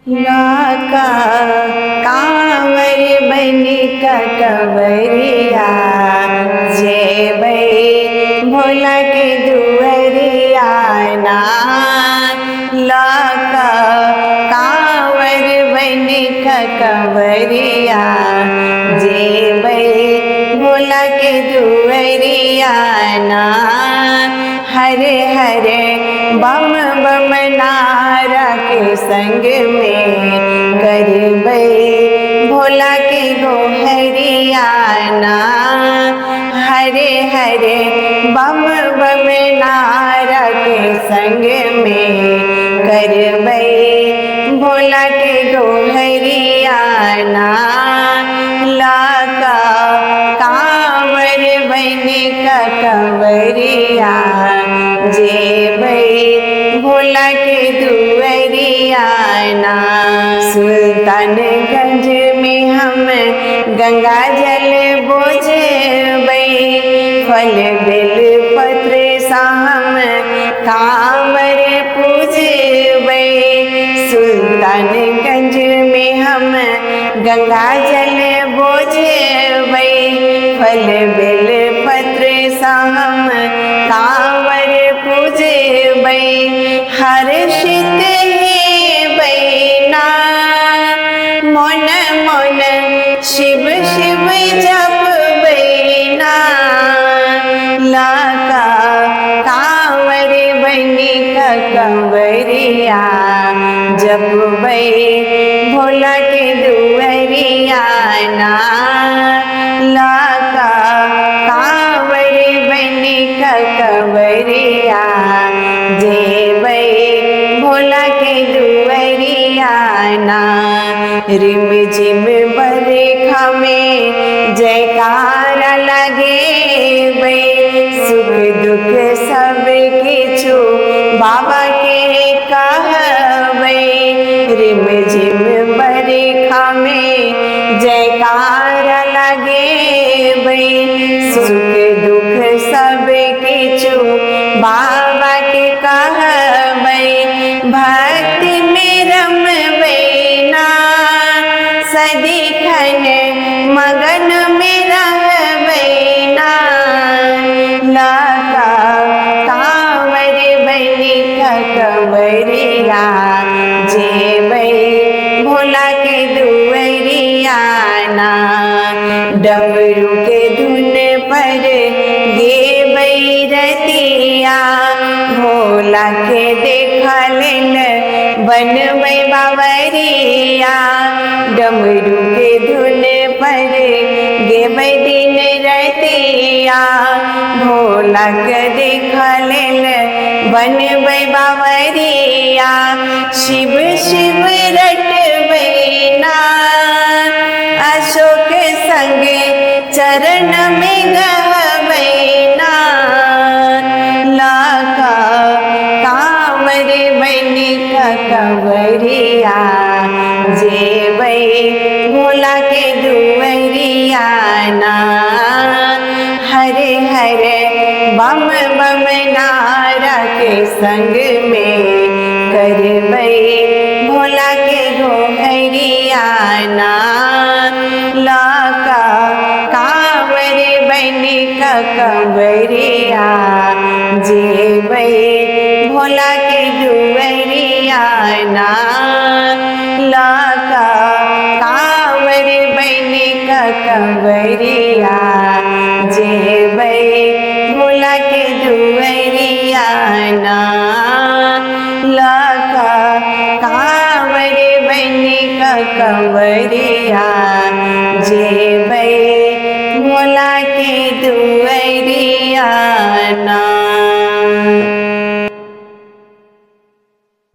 लाका कांवर बनी का कंवरिया जेबै भोला के दुवरिया ना। लाका कांवर बनी का कंवरिया जेबै भोला के दुवरिया ना। हरे हरे बम बम नारा के संग में करबै भोला के गोहरिया ना। हरे हरे बम बम नारा के संग में करबै भोला के गोहरिया ना। लाका कांवर बनी का कंवरिया जेबै भोला के दुवरिया ना। सुल्तानगंज में हम गंगा जल बोझबै फल बेल पत्र सा हम कांवर पूजबै। सुल्तानगंज में हम गंगा जल बोझबै फल बेल पत्र सा हम कांवर पूजबै। हर्षित हेबै ना मन मन शिव शिव जपबै ना। लाका कांवर बनी का कंवरिया जपबै भोला के दुवरिया ना। लाका कांवर बनी का कंवरिया जेबै भोला के दुवरिया ना। रिम झिम बरखा में जयकारा लगेबै सुख दुख सब किछु बाबा के कहबै। रिम झिम बरखा में जयकारा लगेबै सुख दुख सब किछु बाबा के कहबै। भक्ति में रमबै ना सदिखन मगन में रहबै ना। लाका कांवर बनी का कंवरिया जेबै भोला के दुवरिया ना। डमरू के धुन पर गेबै रतिया भोला के देखा लेन बनबै बावरिया। डमरू के धुन पर गेबै दिन रतिया भोला के देखा लेन बनबै बावरिया। शिव शिव रटबै ना अशोक संग चरण में गहबै ना। लाका कांवर बनी का कंवरिया जेबै भोला के दुवरिया ना। हरे हरे बम बम नारा के संग में करबै भोला के गोहरिया ना। लाका कांवर बनी का कंवरिया जेबै भोला के दुवरिया ना। लाका कांवर बनी का कंवरिया जेबै भोला के दुवरिया ना। लाका कांवर बनी का कंवरिया जेबै भोला के दुवरिया।